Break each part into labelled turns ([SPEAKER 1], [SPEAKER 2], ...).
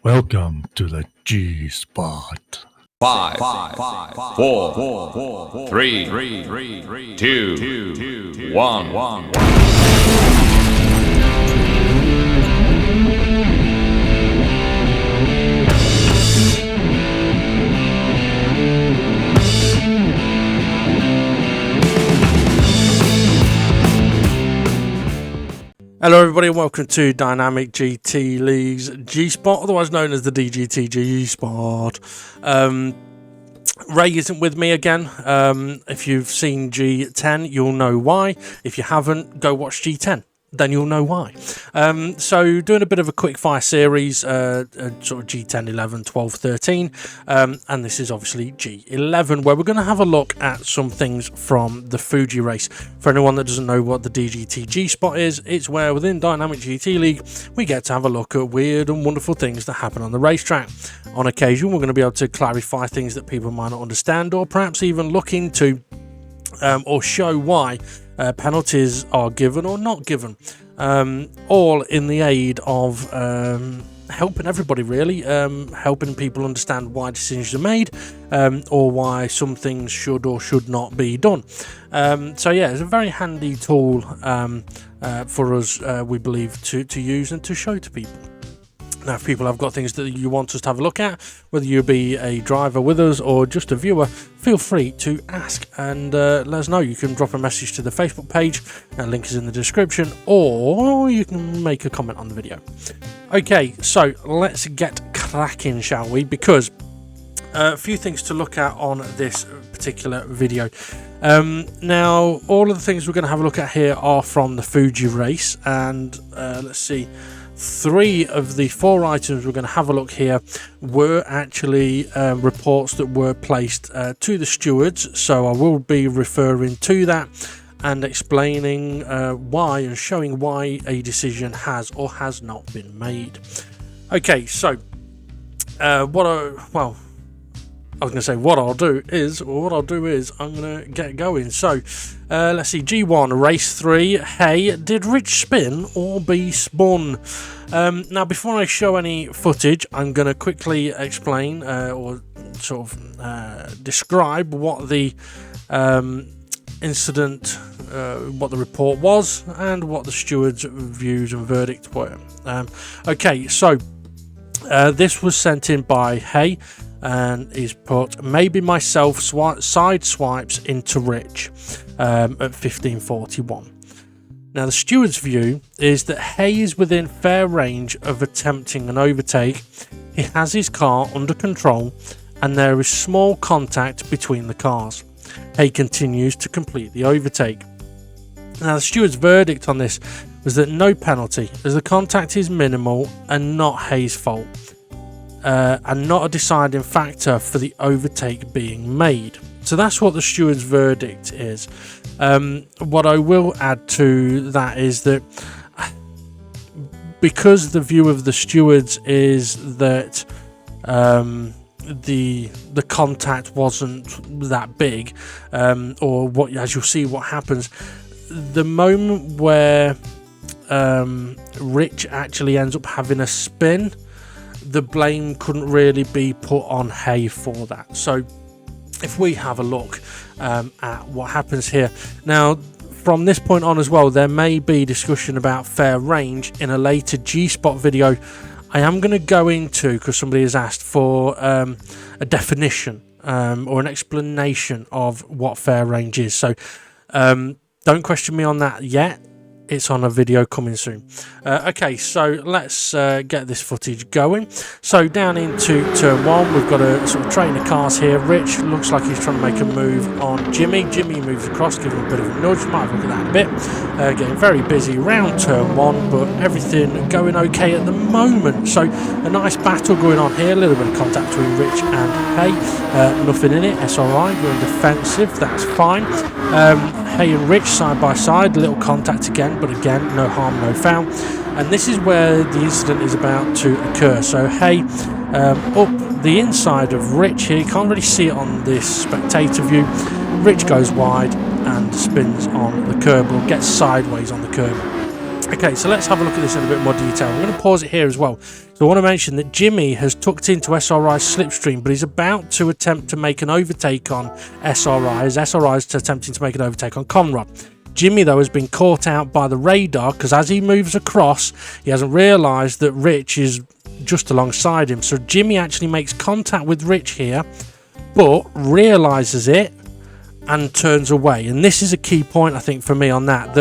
[SPEAKER 1] Welcome to the G-Spot.
[SPEAKER 2] 5, 4, 3, 2, 1.
[SPEAKER 3] Hello everybody and welcome to Dynamic GT League's G-Spot, otherwise known as the Dgt-G-Spot. Ray isn't with me again. If you've seen G10, you'll know why. If you haven't, go watch G10. Then you'll know why. So doing a bit of a quick fire series, sort of G10, 11, 12, 13, and this is obviously G11, where we're going to have a look at some things from the Fuji race. For anyone that doesn't know what the Dgt-G-Spot is, it's where within Dynamic GT League we get to have a look at weird and wonderful things that happen on the racetrack. On occasion we're going to be able to clarify things that people might not understand, or perhaps even look into or show why penalties are given or not given, all in the aid of helping everybody, really, helping people understand why decisions are made, or why some things should or should not be done. So yeah, it's a very handy tool for us, we believe, to use and to show to people. Now, if people have got things that you want us to have a look at, whether you be a driver with us or just a viewer, feel free to ask and let us know. You can drop a message to the Facebook page, link is in the description, or you can make a comment on the video. Okay, so let's get cracking, shall we? Because a few things to look at on this particular video. Now, all of the things we're going to have a look at here are from the Fuji race, and let's see. 3 of the 4 items we're going to have a look here were actually reports that were placed to the stewards, so I will be referring to that and explaining why and showing why a decision has or has not been made. Okay, so what I'll do is I'm going to get going. So let's see, G1 race 3. Hey, did Rich spin or be spun? Now, before I show any footage, I'm going to quickly explain or sort of describe what the incident, what the report was, and what the stewards' views and verdict were. Okay, so this was sent in by Hey, and is put, maybe myself side swipes into Rich at 15:41. Now, the steward's view is that Hay is within fair range of attempting an overtake. He has his car under control and there is small contact between the cars. Hay continues to complete the overtake. Now, the steward's verdict on this was that no penalty, as the contact is minimal and not Hay's fault, and not a deciding factor for the overtake being made. So that's what the steward's verdict is. What I will add to that is that because the view of the stewards is that the contact wasn't that big, or what, as you'll see what happens, the moment where Rich actually ends up having a spin, the blame couldn't really be put on Hay for that. So if we have a look at what happens here now, from this point on as well, there may be discussion about fair range in a later G-Spot video. I am going to go into, because somebody has asked for a definition or an explanation of what fair range is. So don't question me on that yet. It's on a video coming soon. Okay, so let's get this footage going. So down into turn 1, we've got a sort of train of cars here. Rich looks like he's trying to make a move on Jimmy. Jimmy moves across, giving him a bit of a nudge. Might have a look at that a bit. Getting very busy around turn 1, but everything going okay at the moment. So a nice battle going on here. A little bit of contact between Rich and Hay. Nothing in it. It's alright. Going defensive. That's fine. Hay and Rich side by side. A little contact again, but again, no harm, no foul. And this is where the incident is about to occur. So Hay up the inside of Rich here. You can't really see it on this spectator view. Rich goes wide and spins on the curb, or gets sideways on the curb. Okay, so let's have a look at this in a bit more detail. I'm going to pause it here as well. So I want to mention that Jimmy has tucked into SRI's slipstream, but he's about to attempt to make an overtake on SRI, as SRI is attempting to make an overtake on Conrad. Jimmy, though, has been caught out by the radar because as he moves across, he hasn't realised that Rich is just alongside him. So Jimmy actually makes contact with Rich here, but realises it and turns away. And this is a key point, I think, for me on that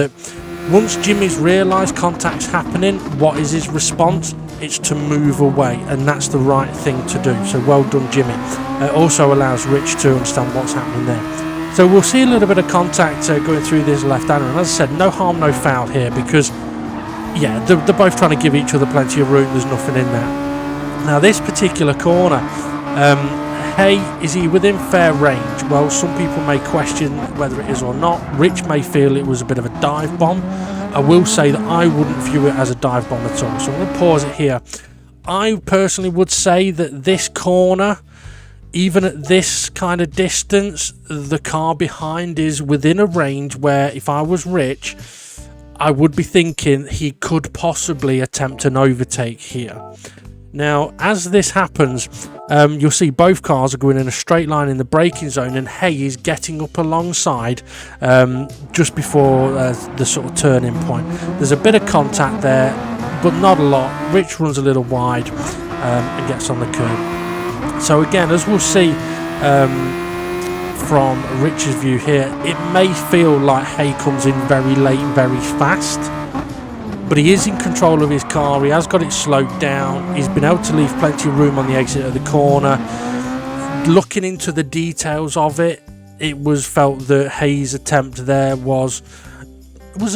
[SPEAKER 3] once Jimmy's realised contact's happening, what is his response? It's to move away, and that's the right thing to do. So well done, Jimmy. It also allows Rich to understand what's happening there. So we'll see a little bit of contact going through this left-hander, and as I said, no harm, no foul here, because, yeah, they're both trying to give each other plenty of room. There's nothing in there. Now, this particular corner, hey, is he within fair range? Well, some people may question whether it is or not. Rich may feel it was a bit of a dive bomb. I will say that I wouldn't view it as a dive bomb at all. So I'm going to pause it here. I personally would say that this corner, even at this kind of distance, the car behind is within a range where if I was Rich, I would be thinking he could possibly attempt an overtake here. Now, as this happens, you'll see both cars are going in a straight line in the braking zone, and Hay is getting up alongside just before the sort of turning point. There's a bit of contact there, but not a lot. Rich runs a little wide and gets on the curb. So again, as we'll see from Rich's view here, it may feel like Hay comes in very late, very fast. But he is in control of his car. He has got it slowed down. He's been able to leave plenty of room on the exit of the corner. Looking into the details of it, it was felt that Hayes' attempt there was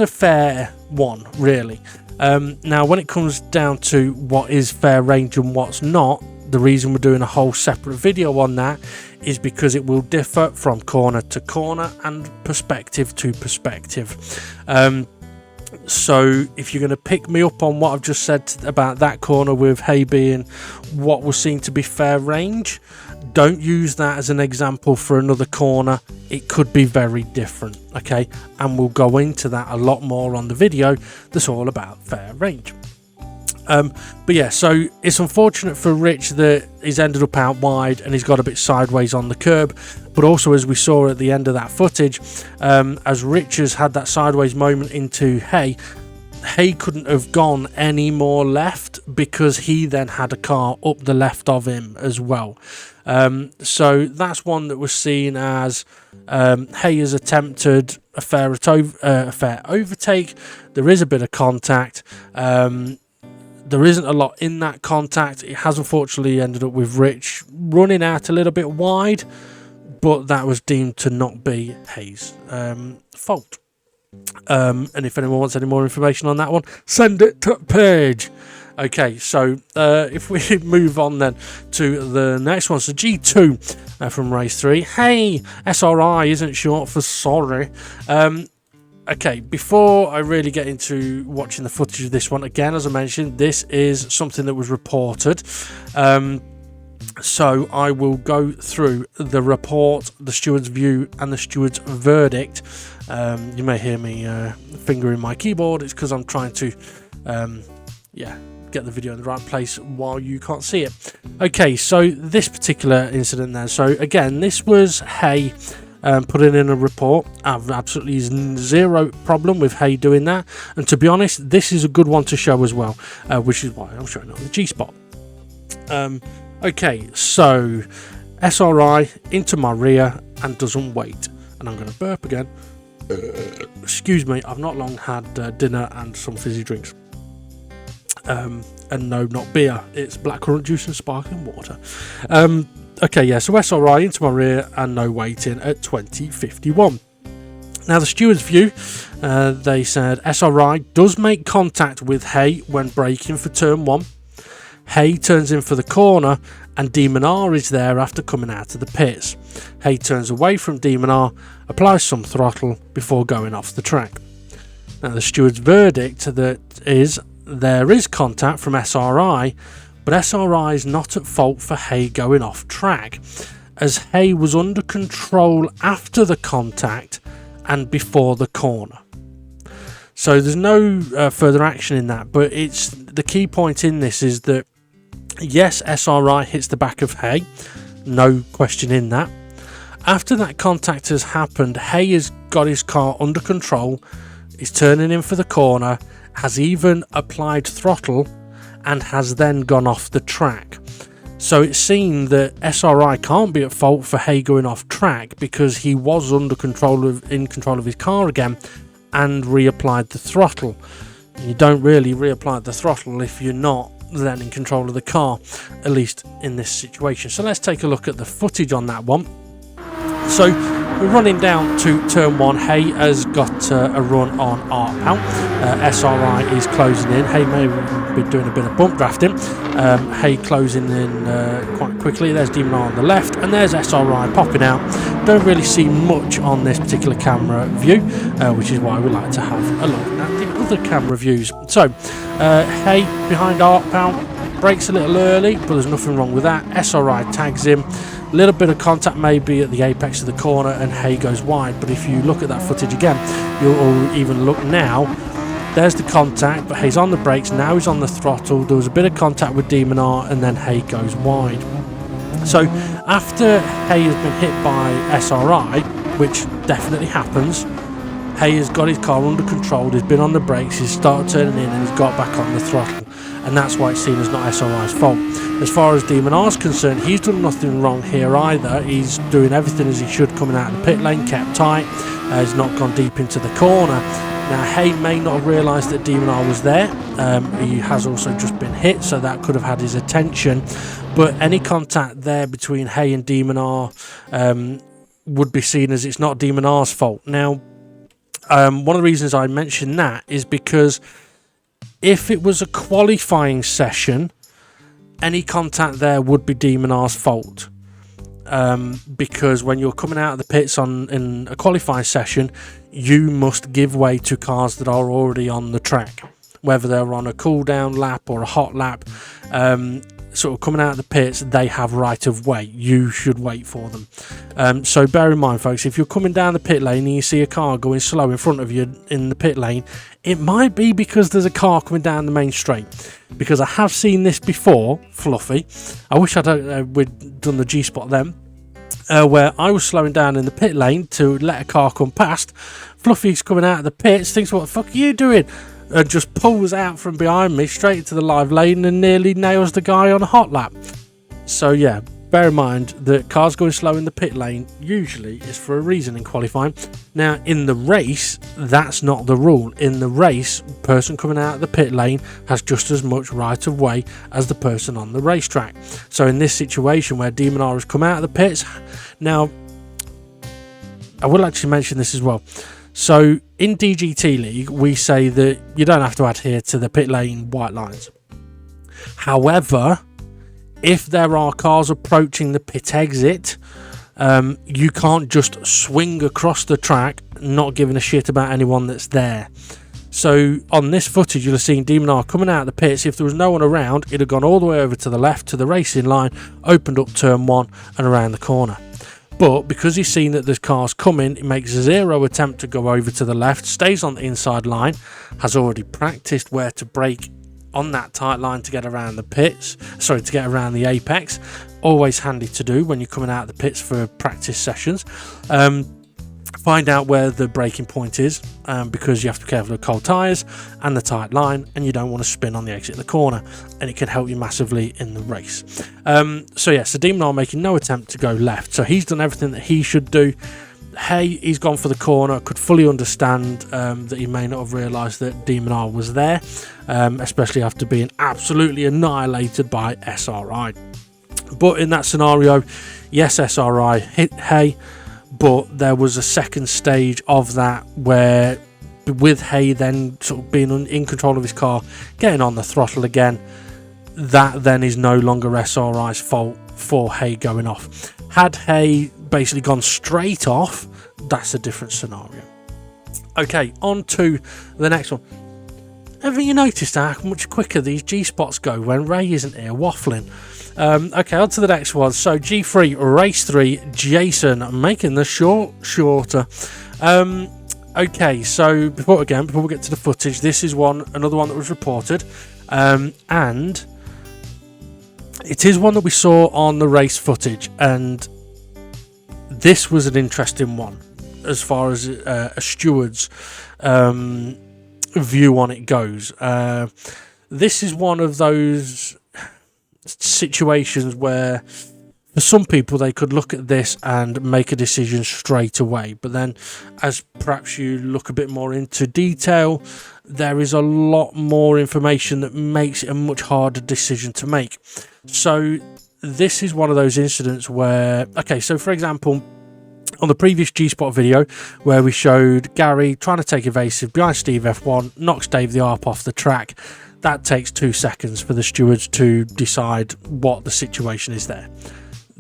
[SPEAKER 3] a fair one, really. Now, when it comes down to what is fair range and what's not, the reason we're doing a whole separate video on that is because it will differ from corner to corner and perspective to perspective. So if you're going to pick me up on what I've just said about that corner with Hay being what was seen to be fair range, don't use that as an example for another corner. It could be very different, okay? And we'll go into that a lot more on the video that's all about fair range. But yeah, so it's unfortunate for Rich that he's ended up out wide and he's got a bit sideways on the curb. But also, as we saw at the end of that footage, as Rich has had that sideways moment into Hay, Hay couldn't have gone any more left because he then had a car up the left of him as well. So that's one that was seen as Hay has attempted a fair overtake. There is a bit of contact. There isn't a lot in that contact. It has unfortunately ended up with Rich running out a little bit wide, but that was deemed to not be Hayes' fault. And if anyone wants any more information on that one, send it to Paige. Okay, so if we move on then to the next one, so G2 from race 3. Hey, SRI isn't short for sorry. Okay, before I really get into watching the footage of this one, again, as I mentioned, this is something that was reported. So I will go through the report, the steward's view, and the steward's verdict. You may hear me fingering my keyboard. It's because I'm trying to, get the video in the right place while you can't see it. Okay, so this particular incident then. So again, this was Hay putting in a report. I've absolutely zero problem with Hay doing that. And to be honest, this is a good one to show as well, which is why I'm showing it on the G-Spot. Okay, so SRI into my rear and doesn't wait. And I'm going to burp again. Excuse me, I've not long had dinner and some fizzy drinks. And no, not beer. It's blackcurrant juice and sparkling water. Okay, yeah, so SRI into my rear and no waiting at 20:51. Now, the steward's view, they said SRI does make contact with Hay when braking for turn 1. Hay turns in for the corner and Demon R is there after coming out of the pits. Hay turns away from Demon R, applies some throttle before going off the track. Now, the steward's verdict that is there is contact from SRI, but SRI is not at fault for Hay going off track, as Hay was under control after the contact and before the corner. So there's no further action in that, but it's the key point in this is that yes, SRI hits the back of Hay, no question in that. After that contact has happened, Hay has got his car under control, is turning in for the corner, has even applied throttle, and has then gone off the track. So it's seen that SRI can't be at fault for Hay going off track because he was in control of his car again and reapplied the throttle. You don't really reapply the throttle if you're not then in control of the car, at least in this situation. So let's take a look at the footage on that one. So we're running down to turn 1. Hay has got a run on Art SRI is closing in. Hay may be doing a bit of bump drafting. Hay closing in quite quickly. There's Demon R on the left, and there's SRI popping out. Don't really see much on this particular camera view, which is why we like to have a look at the other camera views. So Hay behind Art brakes a little early, but there's nothing wrong with that. SRI tags him. A little bit of contact maybe at the apex of the corner, and Hay goes wide. But if you look at that footage again, or even look now, there's the contact, but Hay's on the brakes. Now he's on the throttle. There was a bit of contact with Demon R, and then Hay goes wide. So after Hay has been hit by SRI, which definitely happens, Hay has got his car under control. He's been on the brakes. He's started turning in, and he's got back on the throttle. And that's why it's seen as not SRI's fault. As far as Demon R's concerned, he's done nothing wrong here either. He's doing everything as he should coming out of the pit lane, kept tight, has not gone deep into the corner. Now Hay may not have realised that Demon R was there. He has also just been hit, so that could have had his attention. But any contact there between Hay and Demon R would be seen as it's not Demon R's fault. Now, one of the reasons I mention that is because if it was a qualifying session, any contact there would be Demon R's fault. Because when you're coming out of the pits in a qualifying session, you must give way to cars that are already on the track, whether they're on a cool down lap or a hot lap. Sort of coming out of the pits, they have right of way. You should wait for them. So bear in mind, folks, if you're coming down the pit lane and you see a car going slow in front of you in the pit lane, it might be because there's a car coming down the main straight. Because I have seen this before, Fluffy. I wish we'd done the G-Spot then. Where I was slowing down in the pit lane to let a car come past. Fluffy's coming out of the pits, thinks, what the fuck are you doing? And just pulls out from behind me straight into the live lane and nearly nails the guy on a hot lap. So yeah, bear in mind that cars going slow in the pit lane usually is for a reason in qualifying. Now in the race, that's not the rule. In the race, person coming out of the pit lane has just as much right of way as the person on the racetrack. So in this situation where Demon R has come out of the pits, now I will actually mention this as well. So in DGT League, we say that you don't have to adhere to the pit lane white lines. However, if there are cars approaching the pit exit, you can't just swing across the track, not giving a shit about anyone that's there. So on this footage, you'll have seen Demon R coming out of the pits. If there was no one around, it'd have gone all the way over to the left to the racing line, opened up turn 1 and around the corner. But because he's seen that there's cars coming, he makes zero attempt to go over to the left, stays on the inside line, has already practiced where to brake on that tight line to get around the pits, to get around the apex. Always handy to do when you're coming out of the pits for practice sessions. Find out where the braking point is, because you have to be careful of cold tyres and the tight line, and you don't want to spin on the exit of the corner, and it can help you massively in the race. So Demon R making no attempt to go left, so he's done everything that he should do. Hay, he's gone for the corner. Could fully understand that he may not have realised that Demon R was there, especially after being absolutely annihilated by SRI. But in that scenario, yes, SRI hit Hay, but there was a second stage of that where, with Hay then sort of being in control of his car, getting on the throttle again, that then is no longer SRI's fault for Hay going off. Had Hay basically gone straight off, that's a different scenario. Okay, on to the next one. Haven't you noticed how much quicker these G-Spots go when Ray isn't here waffling? Okay, on to the next one. So G3, Race 3, Jason, making the shorter. Okay, so before we get to the footage, this is another one that was reported, and it is one that we saw on the race footage, and this was an interesting one as far as a steward's view on it goes. This is one of those situations where for some people they could look at this and make a decision straight away, but then as perhaps you look a bit more into detail, there is a lot more information that makes it a much harder decision to make. So this is one of those incidents where, okay, so for example, on the previous G-Spot video where we showed Gary trying to take evasive behind Steve F1, knocks Dave the Arp off the track, that takes 2 seconds for the stewards to decide what the situation is there.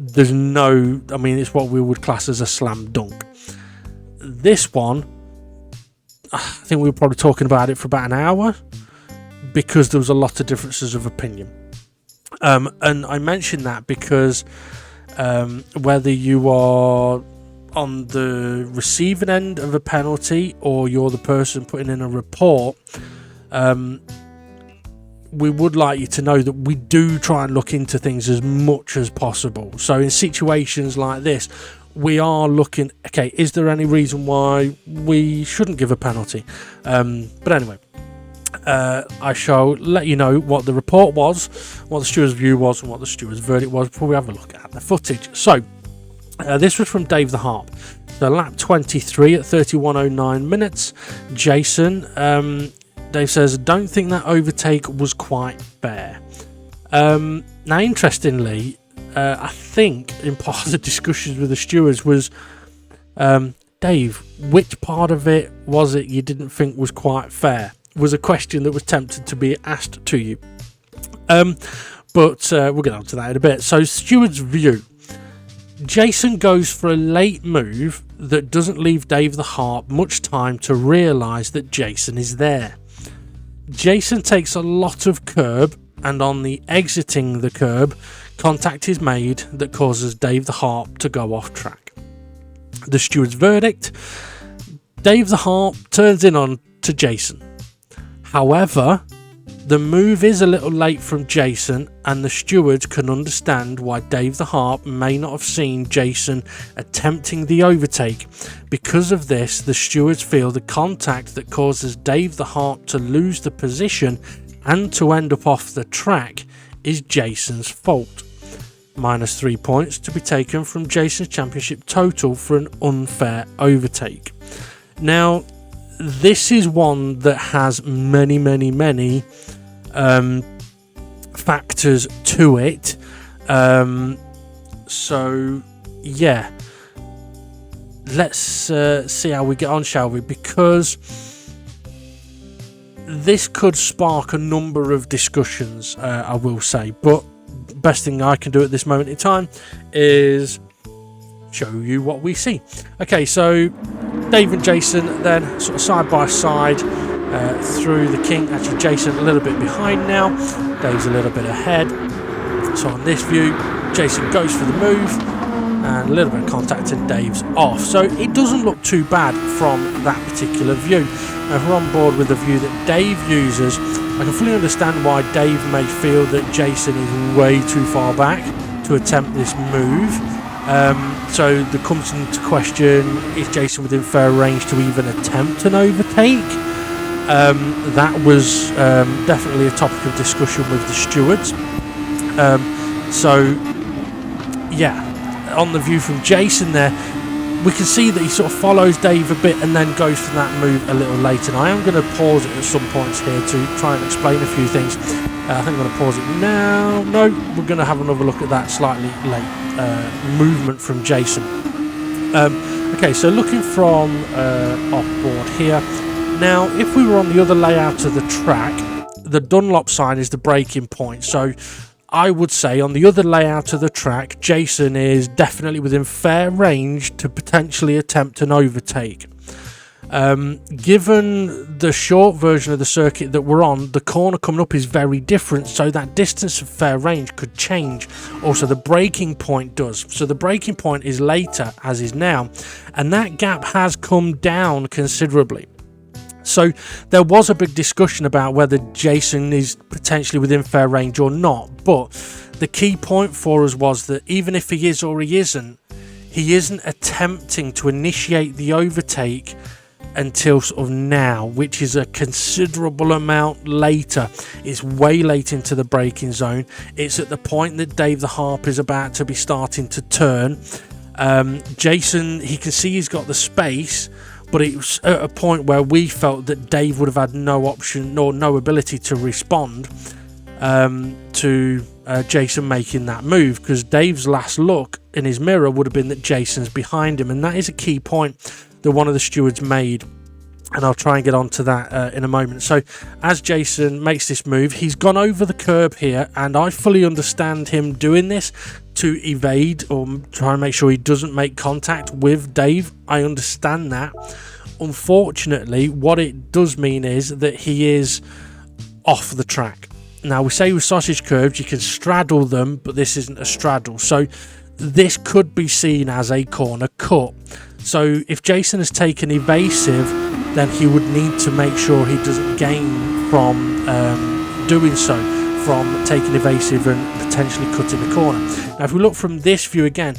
[SPEAKER 3] There's no, I mean, it's what we would class as a slam dunk. This one, I think we were probably talking about it for about an hour because there was a lot of differences of opinion. And I mention that because whether you are on the receiving end of a penalty or you're the person putting in a report, we would like you to know that we do try and look into things as much as possible. So in situations like this, we are looking, okay, is there any reason why we shouldn't give a penalty? But anyway, I shall let you know what the report was, what the steward's view was, and what the steward's verdict was before we have a look at the footage. So this was from Dave the Harp. So lap 23 at 31:09 minutes. Jason, Dave says, don't think that overtake was quite fair. Now, interestingly, I think in part of the discussions with the stewards was, Dave, which part of it was it you didn't think was quite fair? Was a question that was tempted to be asked to you. But we'll get on to that in a bit. So, steward's view. Jason goes for a late move that doesn't leave Dave the Harp much time to realise that Jason is there. Jason takes a lot of curb, and on the exiting the curb, contact is made that causes Dave the Harp to go off track. The steward's verdict: Dave the Harp turns in on to Jason. However, the move is a little late from Jason, and the stewards can understand why Dave the Harp may not have seen Jason attempting the overtake. Because of this, the stewards feel the contact that causes Dave the Harp to lose the position and to end up off the track is Jason's fault. -3 points to be taken from Jason's championship total for an unfair overtake. Now, this is one that has many factors to it. So yeah, let's see how we get on, shall we? Because this could spark a number of discussions, I will say, but best thing I can do at this moment in time is show you what we see. Okay, so Dave and Jason then sort of side by side through the kink. Actually, Jason a little bit behind now, Dave's a little bit ahead. So on this view, Jason goes for the move and a little bit of contact and Dave's off. So it doesn't look too bad from that particular view. Now, if we're on board with the view that Dave uses, I can fully understand why Dave may feel that Jason is way too far back to attempt this move. So there comes into question, is Jason within fair range to even attempt an overtake? That was definitely a topic of discussion with the stewards. So yeah, on the view from Jason there, we can see that he sort of follows Dave a bit and then goes for that move a little later. And I am going to pause it at some points here to try and explain a few things. I think I'm going to pause it now. No, we're going to have another look at that slightly late movement from Jason. Okay, so looking from off board here. Now, if we were on the other layout of the track, the Dunlop sign is the braking point. So I would say on the other layout of the track, Jason is definitely within fair range to potentially attempt an overtake. Given the short version of the circuit that we're on, the corner coming up is very different, so that distance of fair range could change. Also, the braking point does. So the braking point is later, as is now, and that gap has come down considerably. So there was a big discussion about whether Jason is potentially within fair range or not, but the key point for us was that even if he is or he isn't attempting to initiate the overtake until sort of now, which is a considerable amount later. It's way late into the braking zone. It's at the point that Dave the Harp is about to be starting to turn. Jason, he can see he's got the space, but it was at a point where we felt that Dave would have had no option or no ability to respond to Jason making that move, because Dave's last look in his mirror would have been that Jason's behind him, and that is a key point that one of the stewards made, and I'll try and get on to that in a moment. So as Jason makes this move, he's gone over the curb here, and I fully understand him doing this to evade or try and make sure he doesn't make contact with Dave. I understand that. Unfortunately, what it does mean is that he is off the track. Now, we say with sausage curbs you can straddle them, but this isn't a straddle, so this could be seen as a corner cut. So if Jason has taken evasive, then he would need to make sure he doesn't gain from doing so, from taking evasive and potentially cutting the corner. Now, if we look from this view again,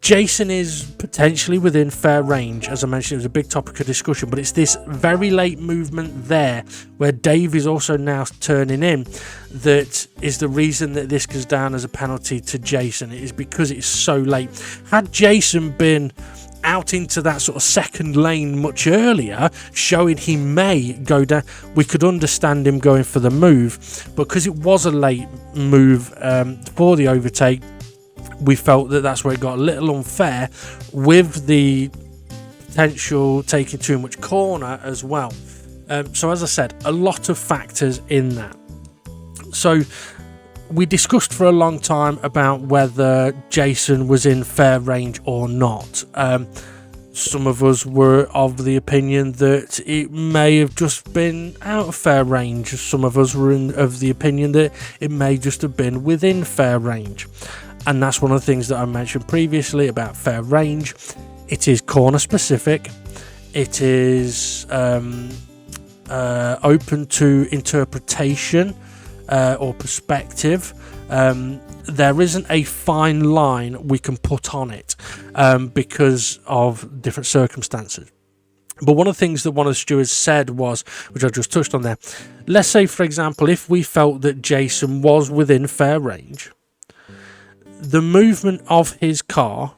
[SPEAKER 3] Jason is potentially within fair range. As I mentioned, it was a big topic of discussion, but it's this very late movement there where Dave is also now turning in that is the reason that this goes down as a penalty to Jason. It is because it's so late. Had Jason been out into that sort of second lane much earlier, showing he may go down, we could understand him going for the move, but because it was a late move for the overtake, we felt that that's where it got a little unfair, with the potential taking too much corner as well. So as I said, a lot of factors in that. So we discussed for a long time about whether Jason was in fair range or not. Some of us were of the opinion that it may have just been out of fair range. Some of us were of the opinion that it may just have been within fair range. And that's one of the things that I mentioned previously about fair range. It is corner specific. It is open to interpretation or perspective. There isn't a fine line we can put on it because of different circumstances. But one of the things that one of the stewards said was, which I just touched on there, let's say, for example, if we felt that Jason was within fair range, the movement of his car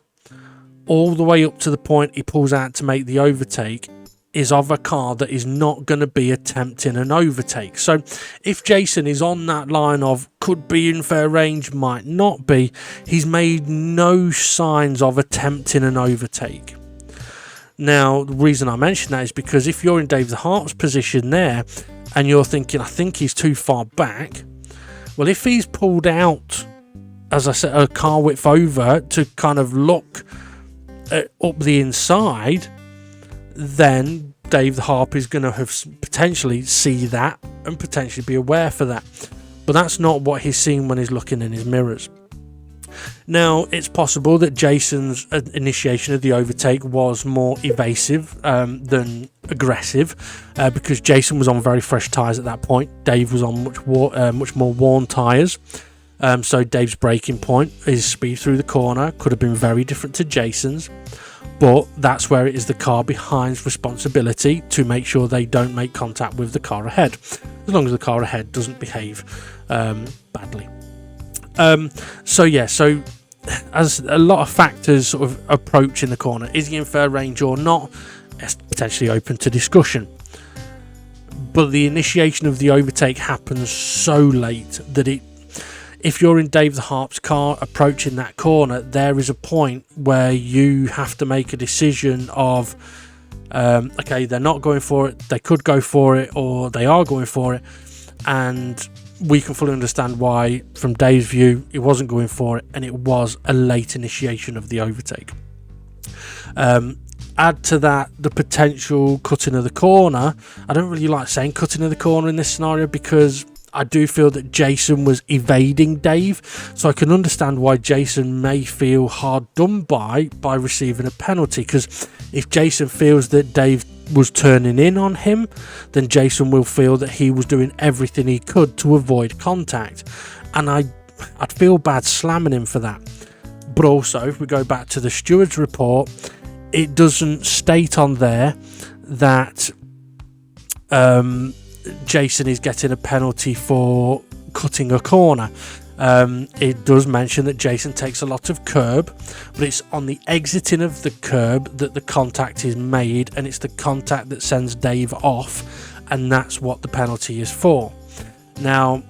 [SPEAKER 3] all the way up to the point he pulls out to make the overtake is of a car that is not going to be attempting an overtake. So if Jason is on that line of could be in fair range, might not be, he's made no signs of attempting an overtake. Now, the reason I mention that is because if you're in Dave the Harp's position there and you're thinking, I think he's too far back, well, if he's pulled out, as I said, a car width over to kind of look up the inside, then Dave the Harp is going to have potentially see that and potentially be aware for that. But that's not what he's seen when he's looking in his mirrors. Now, it's possible that Jason's initiation of the overtake was more evasive than aggressive because Jason was on very fresh tyres at that point. Dave was on much more worn tyres. So Dave's braking point, his speed through the corner, could have been very different to Jason's. But that's where it is the car behind's responsibility to make sure they don't make contact with the car ahead, as long as the car ahead doesn't behave badly. So as a lot of factors sort of approach in the corner, is he in fair range or not? It's potentially open to discussion. But the initiation of the overtake happens so late that if you're in Dave the Harp's car approaching that corner, there is a point where you have to make a decision of, okay, they're not going for it, they could go for it, or they are going for it. And we can fully understand why, from Dave's view, he wasn't going for it, and it was a late initiation of the overtake. add to that the potential cutting of the corner. I don't really like saying cutting of the corner in this scenario because I do feel that Jason was evading Dave, so I can understand why Jason may feel hard done by receiving a penalty, because if Jason feels that Dave was turning in on him, then Jason will feel that he was doing everything he could to avoid contact, and I'd feel bad slamming him for that. But also, if we go back to the steward's report, it doesn't state on there that Jason is getting a penalty for cutting a corner. It does mention that Jason takes a lot of curb, but it's on the exiting of the curb that the contact is made, and it's the contact that sends Dave off, and that's what the penalty is for. Now,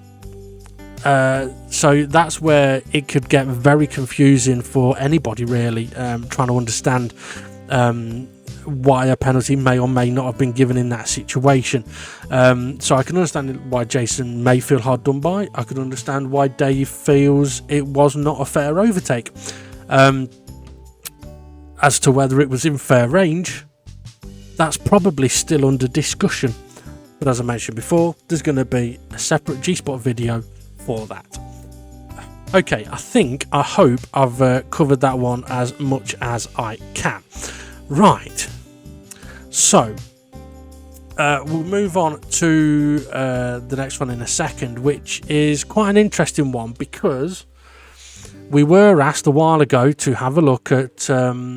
[SPEAKER 3] so that's where it could get very confusing for anybody really, trying to understand why a penalty may or may not have been given in that situation. So I can understand why Jason may feel hard done by. I can understand why Dave feels it was not a fair overtake. As to whether it was in fair range, that's probably still under discussion. But as I mentioned before, there's going to be a separate G-Spot video for that. Okay, I hope I've covered that one as much as I can. Right, so we'll move on to the next one in a second, which is quite an interesting one, because we were asked a while ago to have a look at to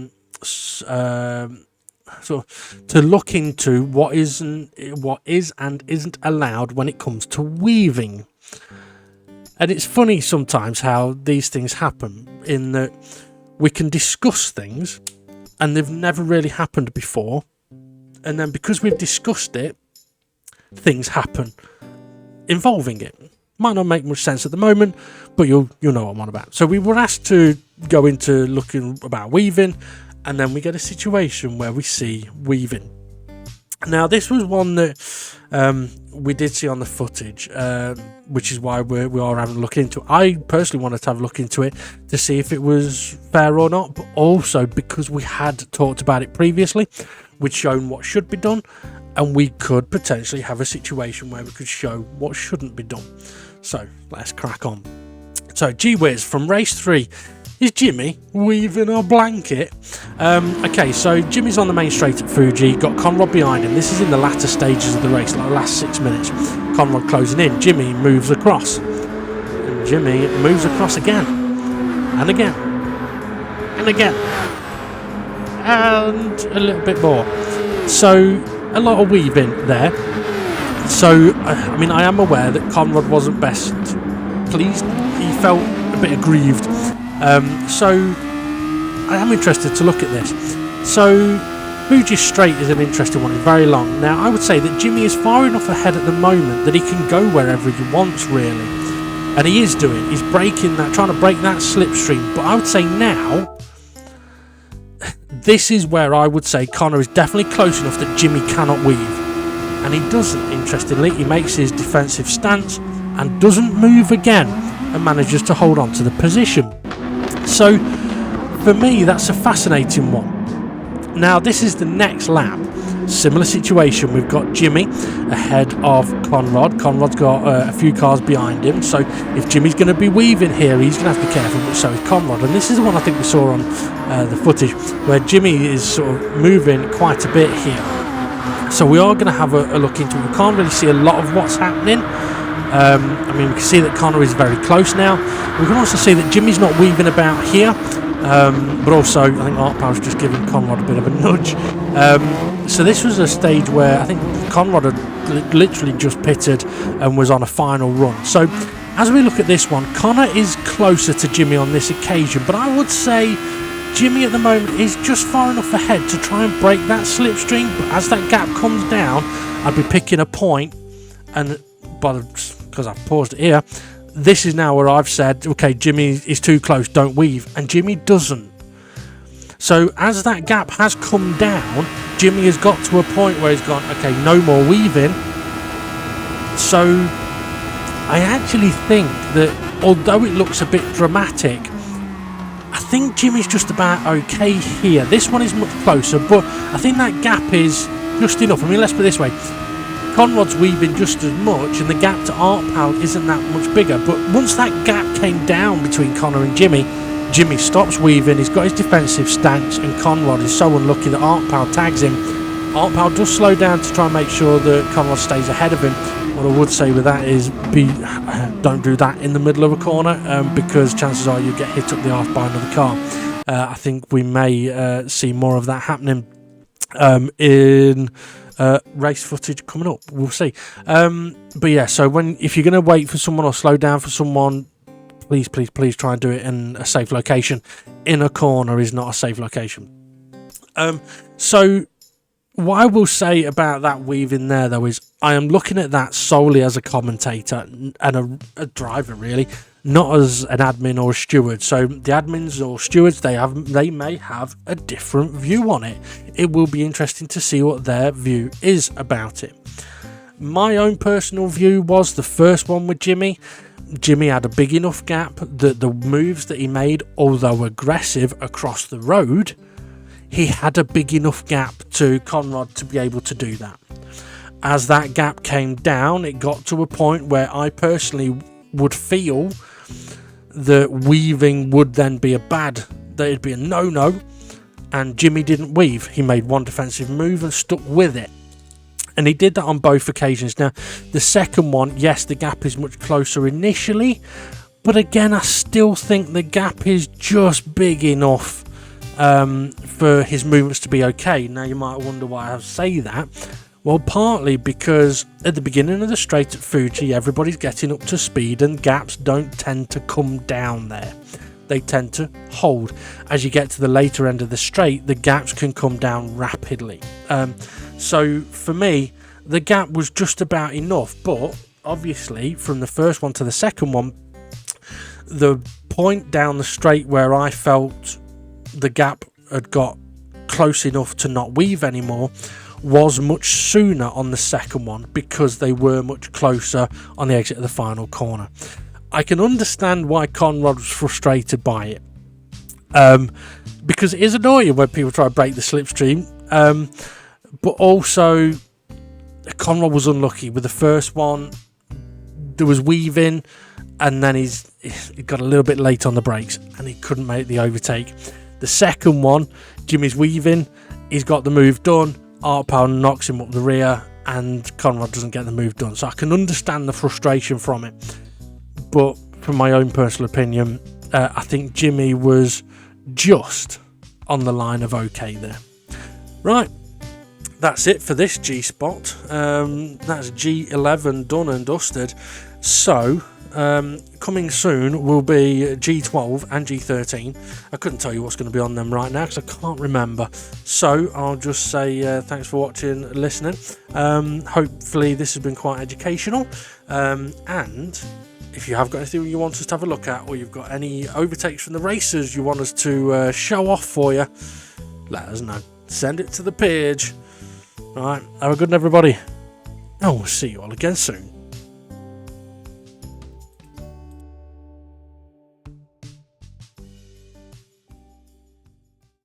[SPEAKER 3] look into what is and isn't allowed when it comes to weaving. And it's funny sometimes how these things happen, in that we can discuss things and they've never really happened before, and then because we've discussed it, things happen involving it. Might not make much sense at the moment, but you'll know what I'm on about. So we were asked to go into looking about weaving, and then we get a situation where we see weaving. Now, this was one that we did see on the footage, which is why we are having a look into it. I personally wanted to have a look into it to see if it was fair or not, but also because we had talked about it previously, we'd shown what should be done, and we could potentially have a situation where we could show what shouldn't be done. So let's crack on. So, gee whiz, from race 3, is Jimmy weaving a blanket? Okay, so Jimmy's on the main straight at Fuji, got Conrad behind him. This is in the latter stages of the race, like the last 6 minutes. Conrad closing in, Jimmy moves across. And Jimmy moves across again. And again. And again. And a little bit more. So, a lot of weaving there. So, I mean, I am aware that Conrad wasn't best pleased. He felt a bit aggrieved. So I am interested to look at this. So Fuji Straight is an interesting one. It's very long. Now, I would say that Jimmy is far enough ahead at the moment that he can go wherever he wants, really. And he is doing. He's breaking that, trying to break that slipstream. But I would say now, this is where I would say Connor is definitely close enough that Jimmy cannot weave. And he doesn't, interestingly. He makes his defensive stance and doesn't move again and manages to hold on to the position. So, for me, that's a fascinating one. Now, this is the next lap. Similar situation. We've got Jimmy ahead of Conrad. Conrad's got a few cars behind him. So, if Jimmy's going to be weaving here, he's going to have to be careful, but so is Conrad. And this is the one I think we saw on the footage, where Jimmy is sort of moving quite a bit here. So, we are going to have a look into it. We can't really see a lot of what's happening. I mean, we can see that Connor is very close now. We can also see that Jimmy's not weaving about here, but also I think Art Power's just giving Conrad a bit of a nudge. So this was a stage where I think Conrad had literally just pitted and was on a final run. So as we look at this one, Connor is closer to Jimmy on this occasion, but I would say Jimmy at the moment is just far enough ahead to try and break that slipstream. But as that gap comes down, I'd be picking a point, and because I've paused it here, this is now where I've said, okay, Jimmy is too close, don't weave, and Jimmy doesn't. So as that gap has come down, Jimmy has got to a point where he's gone, okay, no more weaving. So I actually think that although it looks a bit dramatic, I think Jimmy's just about okay here. This one is much closer, but I think that gap is just enough. I mean, let's put it this way. Conrod's weaving just as much, and the gap to Art Pal isn't that much bigger. But once that gap came down between Connor and Jimmy, Jimmy stops weaving, he's got his defensive stance, and Conrod is so unlucky that Art Pal tags him. Art Pal does slow down to try and make sure that Conrod stays ahead of him. What I would say with that is don't do that in the middle of a corner, because chances are you get hit up the arse by another car. I think we may see more of that happening in race footage coming up. We'll see. But yeah, so if you're going to wait for someone or slow down for someone, please try and do it in a safe location. In a corner is not a safe location. So what I will say about that weaving there, though, is I am looking at that solely as a commentator and a driver, really, not as an admin or a steward. So the admins or stewards, they may have a different view on it. It will be interesting to see what their view is about it. My own personal view was the first one with Jimmy. Jimmy had a big enough gap that the moves that he made, although aggressive across the road, he had a big enough gap to Conrod to be able to do that. As that gap came down, it got to a point where I personally would feel that weaving would then be that it'd be a no-no, and Jimmy didn't weave. He made one defensive move and stuck with it. And he did that on both occasions. Now, the second one, yes, the gap is much closer initially, but again, I still think the gap is just big enough for his movements to be okay. Now, you might wonder why I say that. Well, partly because at the beginning of the straight at Fuji, everybody's getting up to speed and gaps don't tend to come down there. They tend to hold. As you get to the later end of the straight, the gaps can come down rapidly. So for me, the gap was just about enough, but obviously from the first one to the second one, the point down the straight where I felt the gap had got close enough to not weave anymore was much sooner on the second one, because they were much closer on the exit of the final corner. I can understand why Conrod was frustrated by it, because it is annoying when people try to break the slipstream, but also Conrod was unlucky with the first one. There was weaving, and then he got a little bit late on the brakes and he couldn't make the overtake. The second one, Jimmy's weaving, he's got the move done, Art Pal knocks him up the rear, and Conrod doesn't get the move done. So I can understand the frustration from it, but from my own personal opinion, I think Jimmy was just on the line of okay there. Right, that's it for this G-Spot. That's G11 done and dusted. So coming soon will be G12 and G13. I couldn't tell you what's going to be on them right now because I can't remember. So I'll just say thanks for watching, listening. Hopefully this has been quite educational. And if you have got anything you want us to have a look at, or you've got any overtakes from the racers you want us to show off for you, let us know. Send it to the page. Alright, have a good one, everybody. And we'll see you all again soon.